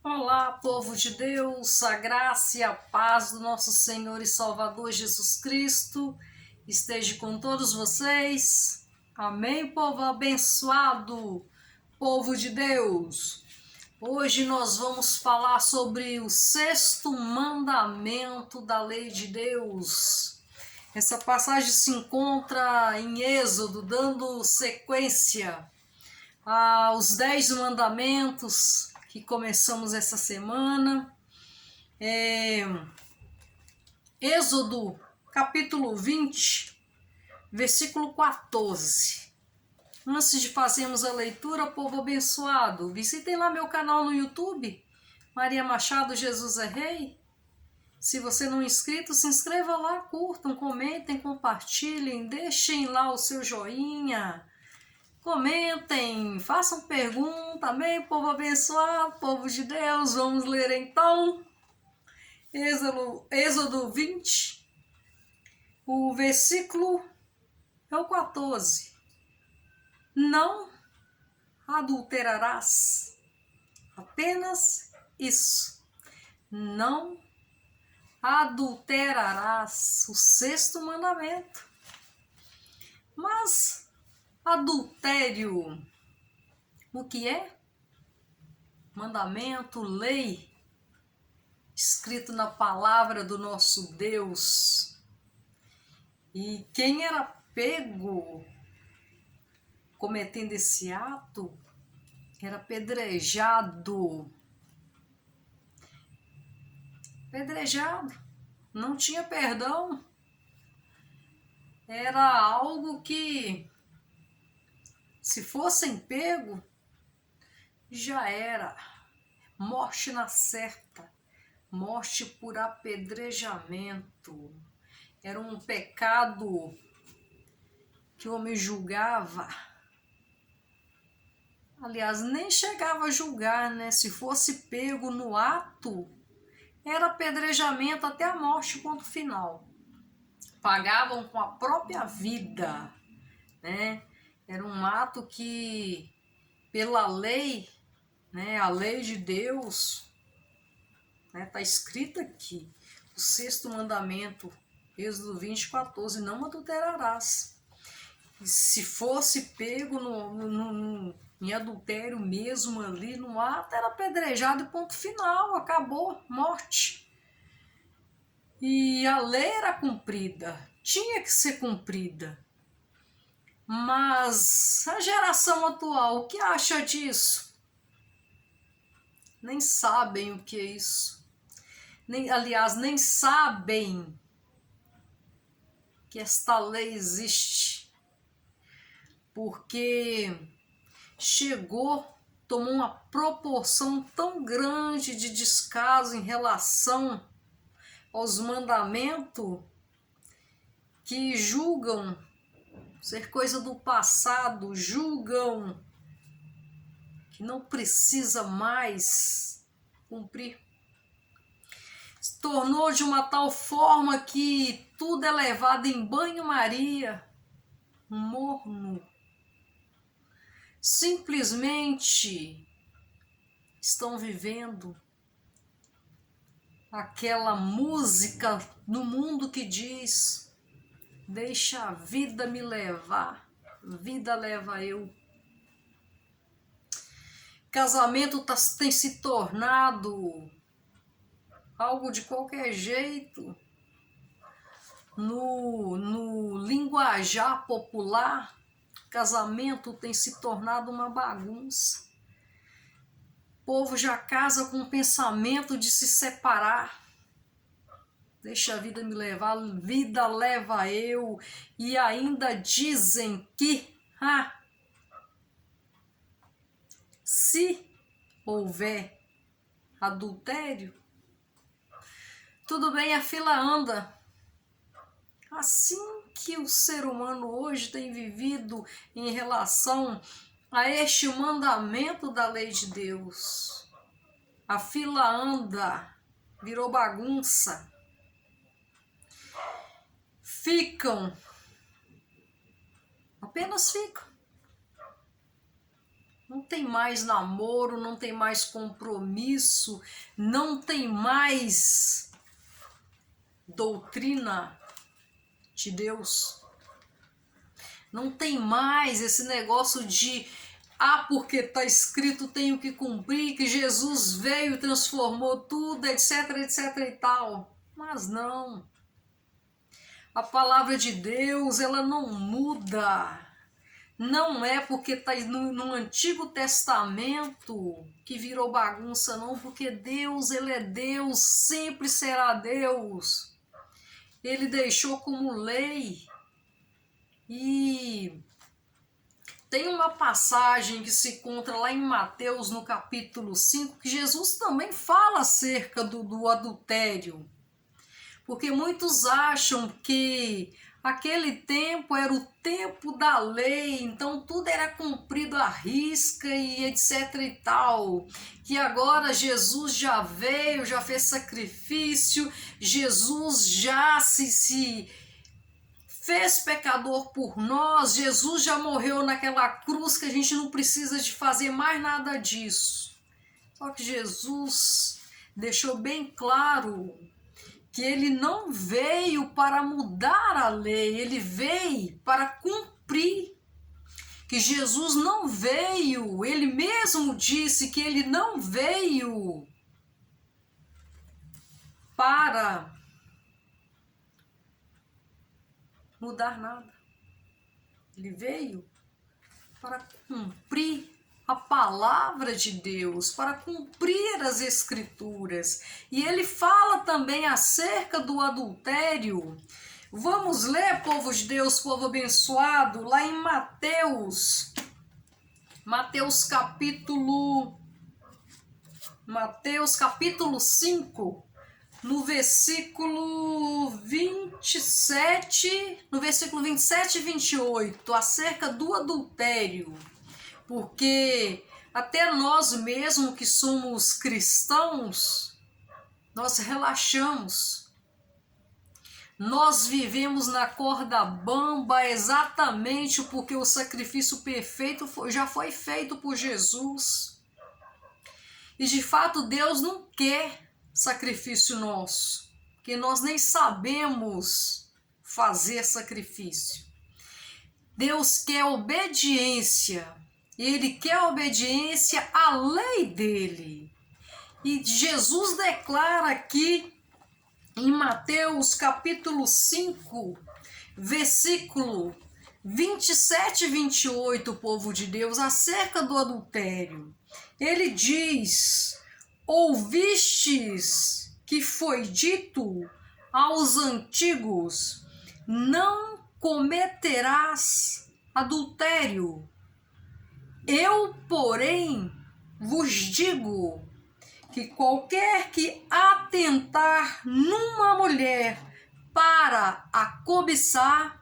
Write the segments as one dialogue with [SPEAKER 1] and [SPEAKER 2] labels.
[SPEAKER 1] Olá, povo de Deus, a graça e a paz do nosso Senhor e Salvador Jesus Cristo esteja com todos vocês. Amém, povo abençoado, povo de Deus. Hoje nós vamos falar sobre o sexto mandamento da lei de Deus. Essa passagem se encontra em Êxodo, dando sequência aos 10 mandamentos que começamos essa semana. Êxodo, capítulo 20, versículo 14. Antes de fazermos a leitura, povo abençoado, visitem lá meu canal no YouTube, Maria Machado Jesus é Rei. Se você não é inscrito, se inscreva lá, curtam, comentem, compartilhem, deixem lá o seu joinha. Comentem, façam pergunta, amém, povo abençoado, povo de Deus. Vamos ler então Êxodo 20, o versículo é o 14. Não adulterarás, apenas isso, não adulterarás, o sexto mandamento. Mas adultério, o que é? Mandamento, lei, escrito na palavra do nosso Deus. E quem era pego cometendo esse ato era apedrejado. Apedrejado, não tinha perdão. Era algo que, se fossem pego, já era morte na certa, morte por apedrejamento. Era um pecado que o homem julgava. Aliás, nem chegava a julgar, né? Se fosse pego no ato, era apedrejamento até a morte, ponto final. Pagavam com a própria vida, né? Era um ato que, pela lei, né, a lei de Deus, né, tá escrito aqui, o sexto mandamento, Êxodo 20, 14, não adulterarás. E se fosse pego em adultério mesmo ali no ato, era apedrejado e ponto final, acabou, morte. E a lei era cumprida, tinha que ser cumprida. Mas a geração atual, o que acha disso? Nem sabem o que é isso. Aliás, nem sabem que esta lei existe. Porque tomou uma proporção tão grande de descaso em relação aos mandamentos que julgam ser coisa do passado, julgam que não precisa mais cumprir. Se tornou de uma tal forma que tudo é levado em banho-maria, morno. Simplesmente estão vivendo aquela música no mundo que diz: deixa a vida me levar, vida leva eu. Casamento tem se tornado algo de qualquer jeito. No linguajar popular, casamento tem se tornado uma bagunça. O povo já casa com o pensamento de se separar. Deixa a vida me levar, vida leva eu. E ainda dizem que se houver adultério, tudo bem, a fila anda. Assim que o ser humano hoje tem vivido em relação a este mandamento da lei de Deus. A fila anda, virou bagunça. Apenas ficam. Não tem mais namoro, não tem mais compromisso, não tem mais doutrina de Deus. Não tem mais esse negócio de porque está escrito tenho que cumprir, que Jesus veio e transformou tudo, etc, etc e tal. Mas não. A palavra de Deus, ela não muda. Não é porque está no Antigo Testamento que virou bagunça, não, porque Deus, ele é Deus, sempre será Deus. Ele deixou como lei. E tem uma passagem que se encontra lá em Mateus, no capítulo 5, que Jesus também fala acerca do adultério. Porque muitos acham que aquele tempo era o tempo da lei, então tudo era cumprido à risca e etc e tal. Que agora Jesus já veio, já fez sacrifício, Jesus já se fez pecador por nós, Jesus já morreu naquela cruz que a gente não precisa de fazer mais nada disso. Só que Jesus deixou bem claro que ele não veio para mudar a lei, ele veio para cumprir. Que Jesus não veio, ele mesmo disse que ele não veio para mudar nada. Ele veio para cumprir a palavra de Deus, para cumprir as escrituras. E ele fala também acerca do adultério. Vamos ler, povo de Deus, povo abençoado, lá em Mateus capítulo 5, no versículo 27, no versículo 27 e 28, acerca do adultério. Porque até nós mesmos que somos cristãos, nós relaxamos. Nós vivemos na corda bamba exatamente porque o sacrifício perfeito já foi feito por Jesus. E de fato Deus não quer sacrifício nosso, porque nós nem sabemos fazer sacrifício. Deus quer obediência, ele quer obediência à lei dele. E Jesus declara aqui em Mateus capítulo 5, versículo 27 e 28, povo de Deus, acerca do adultério. Ele diz: ouvistes que foi dito aos antigos, não cometerás adultério. Eu, porém, vos digo que qualquer que atentar numa mulher para a cobiçar,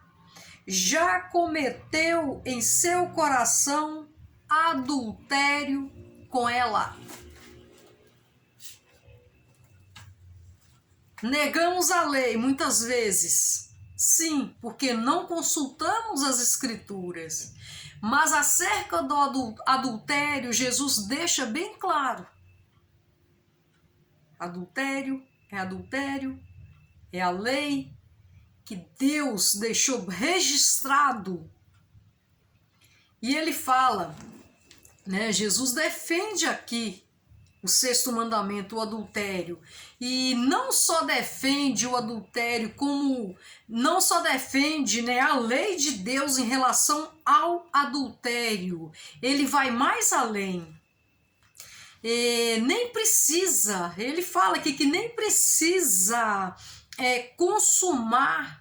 [SPEAKER 1] já cometeu em seu coração adultério com ela. Negamos a lei muitas vezes, sim, porque não consultamos as escrituras. Mas acerca do adultério, Jesus deixa bem claro. Adultério, é a lei que Deus deixou registrado. E ele fala, né, Jesus defende aqui o 6º mandamento, o adultério. E não só defende o adultério, como não só defende, né, a lei de Deus em relação ao adultério. Ele vai mais além. Nem precisa, ele fala aqui que nem precisa consumar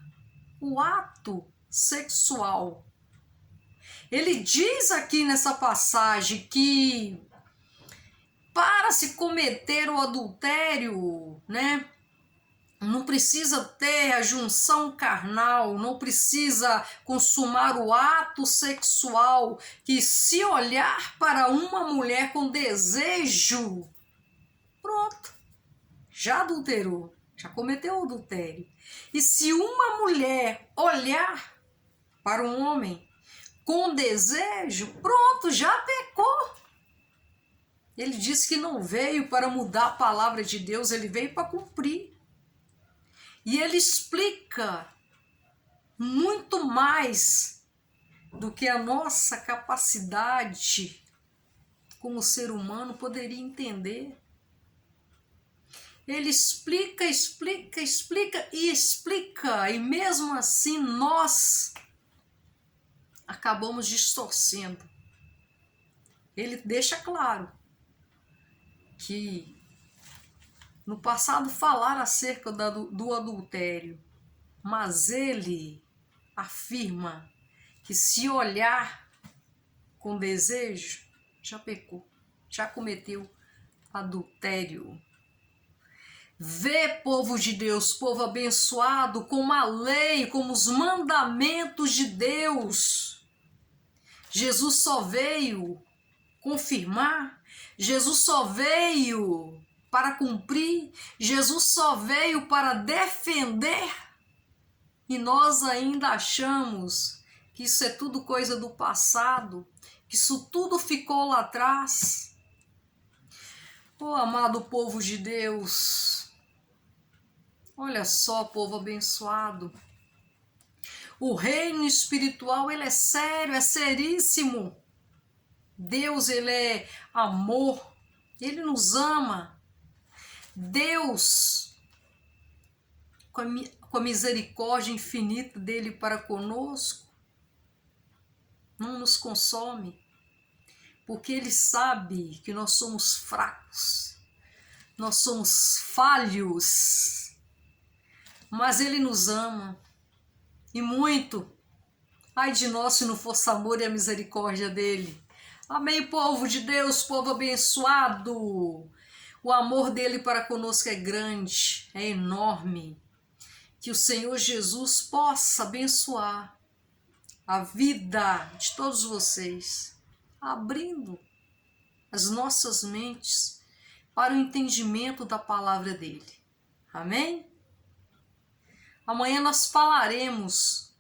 [SPEAKER 1] o ato sexual. Ele diz aqui nessa passagem que para se cometer o adultério, né, não precisa ter a junção carnal, não precisa consumar o ato sexual, que se olhar para uma mulher com desejo, pronto, já adulterou, já cometeu o adultério. E se uma mulher olhar para um homem com desejo, pronto, já pecou. Ele disse que não veio para mudar a palavra de Deus, ele veio para cumprir. E ele explica muito mais do que a nossa capacidade como ser humano poderia entender. Ele explica, e mesmo assim nós acabamos distorcendo. Ele deixa claro que no passado falaram acerca do adultério, mas ele afirma que se olhar com desejo, já pecou, já cometeu adultério. Vê, povo de Deus, povo abençoado, como a lei, como os mandamentos de Deus. Jesus só veio confirmar, Jesus só veio para cumprir, Jesus só veio para defender. E nós ainda achamos que isso é tudo coisa do passado, que isso tudo ficou lá atrás. Oh, amado povo de Deus, olha só, povo abençoado, o reino espiritual, ele é sério, é seríssimo. Deus, ele é amor, ele nos ama. Deus, com a misericórdia infinita dele para conosco, não nos consome, porque ele sabe que nós somos fracos, nós somos falhos, mas ele nos ama, e muito. Ai de nós se não fosse amor e a misericórdia dele. Amém, povo de Deus, povo abençoado. O amor dele para conosco é grande, é enorme. Que o Senhor Jesus possa abençoar a vida de todos vocês, abrindo as nossas mentes para o entendimento da palavra dele. Amém? Amanhã nós falaremos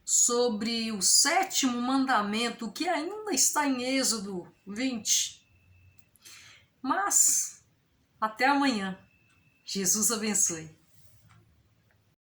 [SPEAKER 1] sobre o 7º mandamento, que ainda está em Êxodo 20. Mas, até amanhã. Jesus abençoe.